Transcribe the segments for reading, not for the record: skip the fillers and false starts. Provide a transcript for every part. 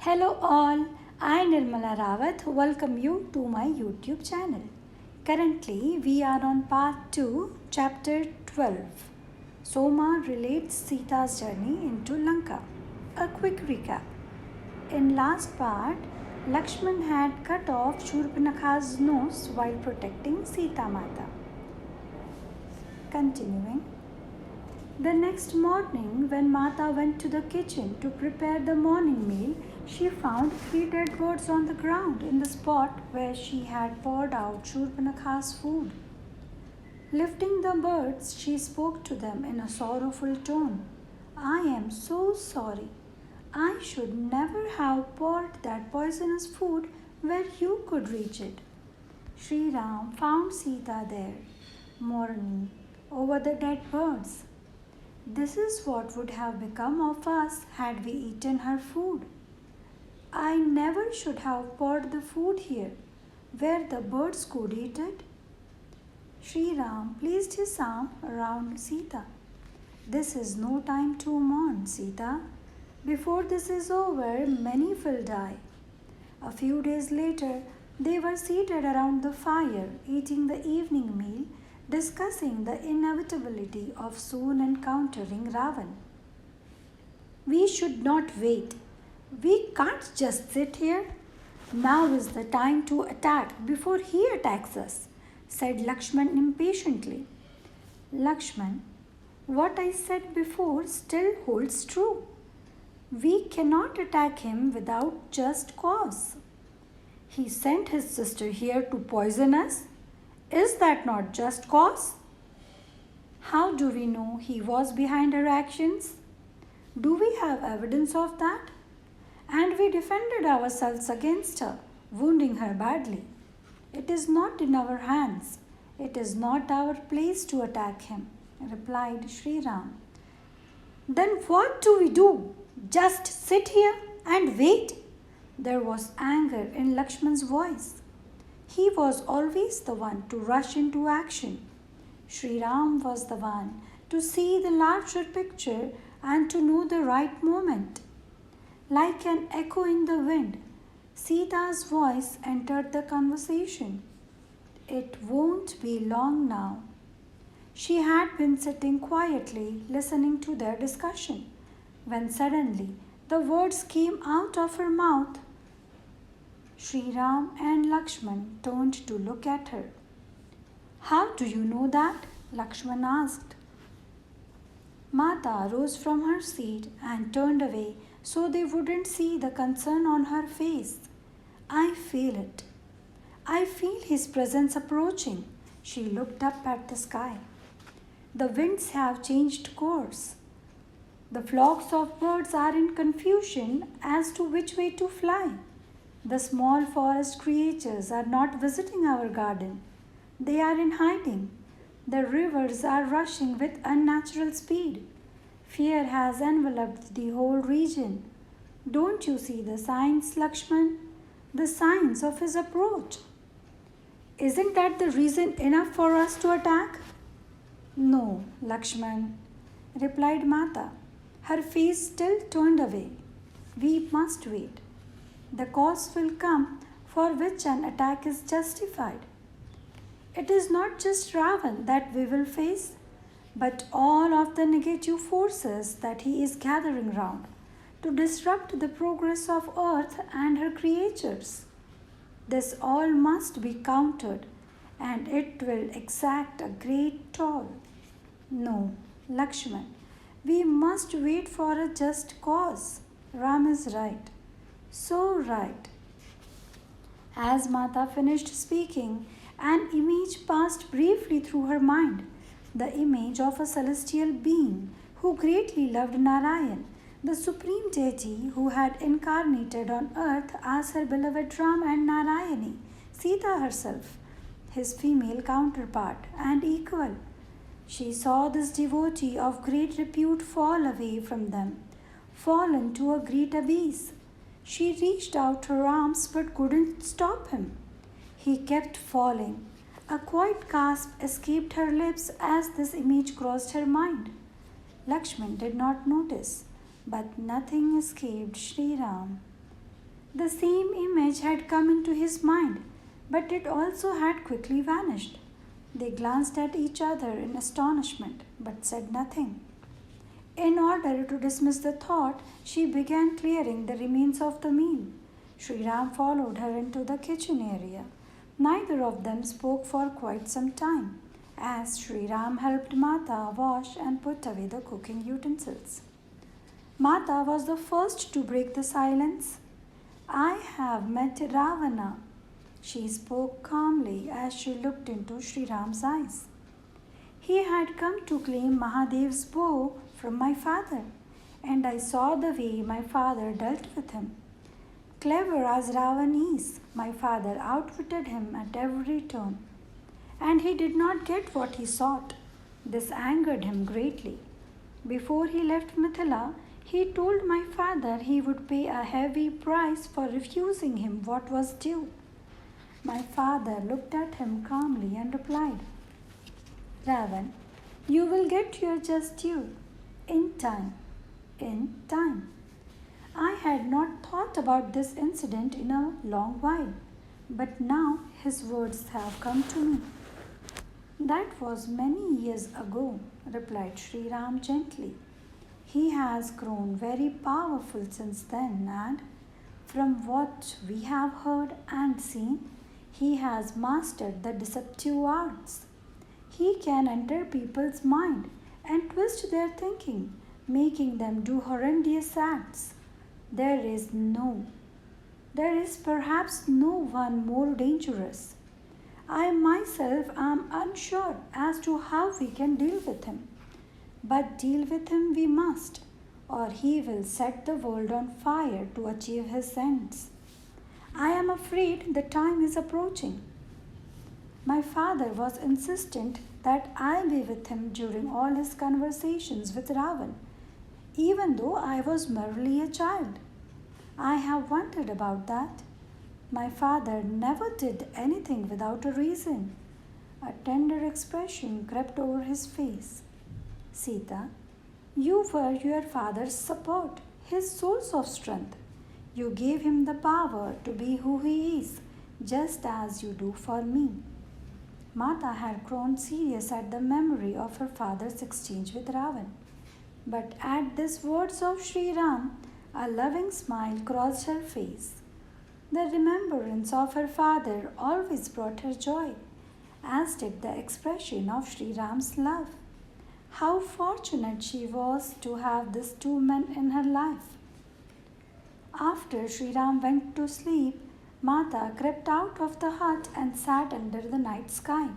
Hello all, I Nirmala Rawat welcome you to my YouTube channel. Currently we are on Part 2, Chapter 12. Soma relates Sita's journey into Lanka. A quick recap. In last part, Lakshman had cut off Shurpanakha's nose while protecting Sita Mata. Continuing. The next morning, when Mata went to the kitchen to prepare the morning meal, she found 3 dead birds on the ground in the spot where she had poured out Shurpanakha's food. Lifting the birds, she spoke to them in a sorrowful tone. I am so sorry. I should never have poured that poisonous food where you could reach it. Shri Ram found Sita there, mourning over the dead birds. This is what would have become of us had we eaten her food. I never should have poured the food here, where the birds could eat it. Shri Ram placed his arm around Sita. This is no time to mourn, Sita. Before this is over, many will die. A few days later, they were seated around the fire, eating the evening meal, discussing the inevitability of soon encountering Ravan. We should not wait. We can't just sit here. Now is the time to attack before he attacks us, said Lakshman impatiently. Lakshman, what I said before still holds true. We cannot attack him without just cause. He sent his sister here to poison us. Is that not just cause? How do we know he was behind her actions? Do we have evidence of that? And we defended ourselves against her, wounding her badly. It is not in our hands. It is not our place to attack him, replied Shri Ram. Then what do we do? Just sit here and wait? There was anger in Lakshman's voice. He was always the one to rush into action. Shri Ram was the one to see the larger picture and to know the right moment. Like an echo in the wind, Sita's voice entered the conversation. It won't be long now. She had been sitting quietly listening to their discussion when suddenly the words came out of her mouth. Shri Ram and Lakshman turned to look at her. How do you know that? Lakshman asked. Mata rose from her seat and turned away so they wouldn't see the concern on her face. I feel it. I feel his presence approaching. She looked up at the sky. The winds have changed course. The flocks of birds are in confusion as to which way to fly. The small forest creatures are not visiting our garden. They are in hiding. The rivers are rushing with unnatural speed. Fear has enveloped the whole region. Don't you see the signs, Lakshman? The signs of his approach. Isn't that the reason enough for us to attack? No, Lakshman, replied Mata. Her face still turned away. We must wait. The cause will come for which an attack is justified. It is not just Ravan that we will face, but all of the negative forces that he is gathering round to disrupt the progress of earth and her creatures. This all must be countered, and it will exact a great toll. No, Lakshman, we must wait for a just cause. Ram is right. So right. As Mata finished speaking, an image passed briefly through her mind, the image of a celestial being who greatly loved Narayan, the supreme deity who had incarnated on earth as her beloved Ram and Narayani, Sita herself, his female counterpart and equal. She saw this devotee of great repute fall away from them, fall into a great abyss. She reached out her arms but couldn't stop him. He kept falling. A quiet gasp escaped her lips as this image crossed her mind. Lakshman did not notice, but nothing escaped Shri Ram. The same image had come into his mind, but it also had quickly vanished. They glanced at each other in astonishment, but said nothing. In order to dismiss the thought, she began clearing the remains of the meal. Shri Ram followed her into the kitchen area. Neither of them spoke for quite some time, as Shri Ram helped Mata wash and put away the cooking utensils. Mata was the first to break the silence. I have met Ravana, she spoke calmly as she looked into Shri Ram's eyes. He had come to claim Mahadev's bow from my father, and I saw the way my father dealt with him. Clever as Ravan is, my father outwitted him at every turn, and he did not get what he sought. This angered him greatly. Before he left Mithila, he told my father he would pay a heavy price for refusing him what was due. My father looked at him calmly and replied, Ravan, you will get your just due in time. In time. I had not thought about this incident in a long while, but now his words have come to me. That was many years ago, replied Shri Ram gently. He has grown very powerful since then, and from what we have heard and seen, he has mastered the deceptive arts. He can enter people's mind and twist their thinking, making them do horrendous acts. There is perhaps no one more dangerous. I myself am unsure as to how we can deal with him. But deal with him we must, or he will set the world on fire to achieve his ends. I am afraid the time is approaching. My father was insistent that I be with him during all his conversations with Ravan, even though I was merely a child. I have wondered about that. My father never did anything without a reason. A tender expression crept over his face. Sita, you were your father's support, his source of strength. You gave him the power to be who he is, just as you do for me. Mata had grown serious at the memory of her father's exchange with Ravan. But at these words of Shri Ram, a loving smile crossed her face. The remembrance of her father always brought her joy, as did the expression of Shri Ram's love. How fortunate she was to have these two men in her life. After Shri Ram went to sleep, Mata crept out of the hut and sat under the night sky,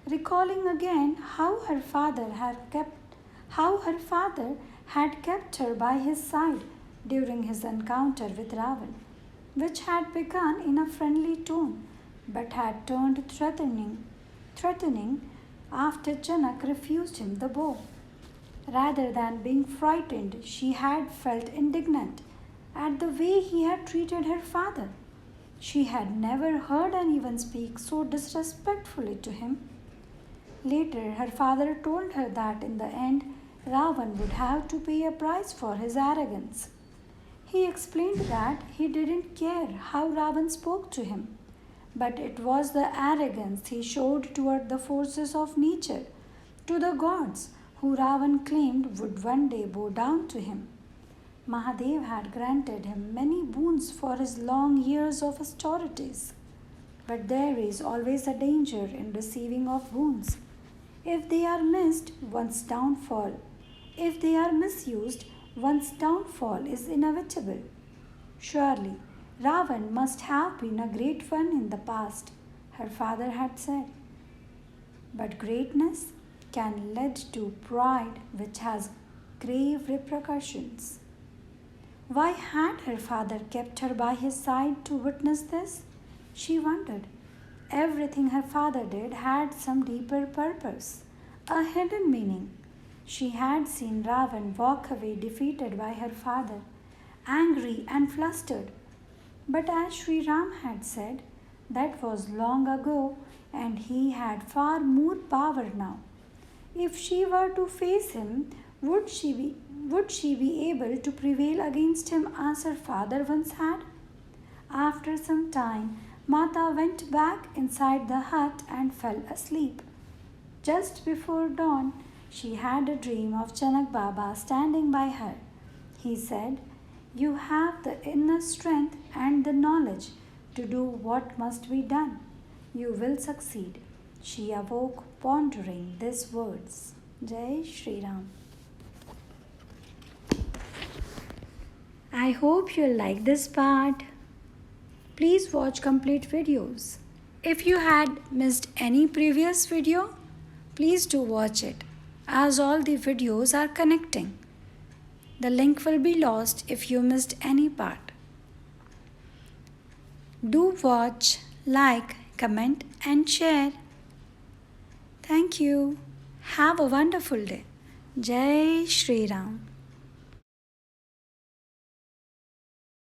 recalling again how her father had kept her by his side during his encounter with Ravan, which had begun in a friendly tone but had turned threatening after Janak refused him the bow. Rather than being frightened, she had felt indignant at the way he had treated her father. She had never heard anyone speak so disrespectfully to him. Later, her father told her that in the end, Ravan would have to pay a price for his arrogance. He explained that he didn't care how Ravan spoke to him, but it was the arrogance he showed toward the forces of nature, to the gods who Ravan claimed would one day bow down to him. Mahadev had granted him many boons for his long years of austerities, but there is always a danger in receiving of boons. If they are missed, one's downfall. If they are misused, one's downfall is inevitable. Surely, Ravan must have been a great one in the past, her father had said. But greatness can lead to pride which has grave repercussions. Why had her father kept her by his side to witness this? She wondered. Everything her father did had some deeper purpose, a hidden meaning. She had seen Ravan walk away defeated by her father, angry and flustered. But as Shri Ram had said, that was long ago and he had far more power now. If she were to face him, would she be able to prevail against him as her father once had? After some time, Mata went back inside the hut and fell asleep. Just before dawn, she had a dream of Chanak Baba standing by her. He said, "You have the inner strength and the knowledge to do what must be done. You will succeed." She awoke pondering these words. Jai Shri Ram. I hope you like this part. Please watch complete videos. If you had missed any previous video, please do watch it, as all the videos are connecting. The link will be lost if you missed any part. Do watch, like, comment and share. Thank you. Have a wonderful day. Jai Shri Ram.